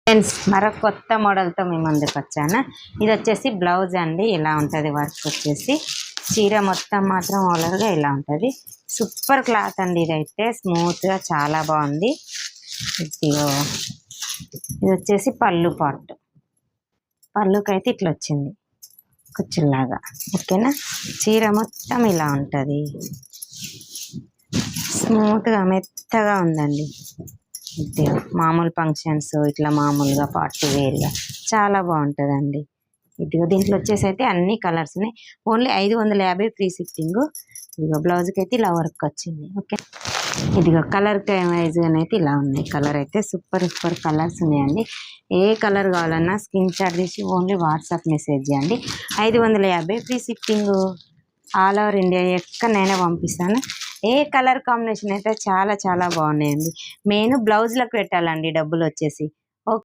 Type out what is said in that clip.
Friends మరొక కొత్త మోడల్తో మీ ముందుకు వచ్చాను. ఇది వచ్చేసి బ్లౌజ్ అండి. ఇలా ఉంటుంది వర్క్ వచ్చేసి. చీర మొత్తం మాత్రం ఓవర్గా ఇలా ఉంటుంది. సూపర్ క్లాత్ అండి. ఇదైతే స్మూత్గా చాలా బాగుంది. ఇది వచ్చేసి పళ్ళు పార్ట్. పళ్ళుకైతే ఇట్లా వచ్చింది కుచ్చులాగా. ఓకేనా. చీర మొత్తం ఇలా ఉంటుంది. స్మూత్గా మెత్తగా ఉందండి. మామూలు ఫంక్షన్స్ ఇట్లా మామూలుగా పార్టీ వేర్గా చాలా బాగుంటుందండి. దీంట్లో వచ్చేసి అయితే అన్ని కలర్స్ ఉన్నాయి. Only 550 free shipping. ఇదిగో బ్లౌజ్కి అయితే ఇలా వర్క్ వచ్చింది. ఓకే. ఇదిగో కలర్ వైజ్గా అయితే ఇలా ఉన్నాయి. కలర్ అయితే సూపర్ కలర్స్ ఉన్నాయండి. ఏ కలర్ కావాలన్నా స్క్రీన్ షాట్ తీసి ఓన్లీ వాట్సాప్ మెసేజ్ చేయండి. 550 free shipping. All over India ఎక్కడైనా పంపిస్తాను. ఏ కలర్ కాంబినేషన్ అయితే చాలా చాలా బాగున్నాయండి. మెయిన్ బ్లౌజ్లకు పెట్టాలండి డబ్బులు వచ్చేసి.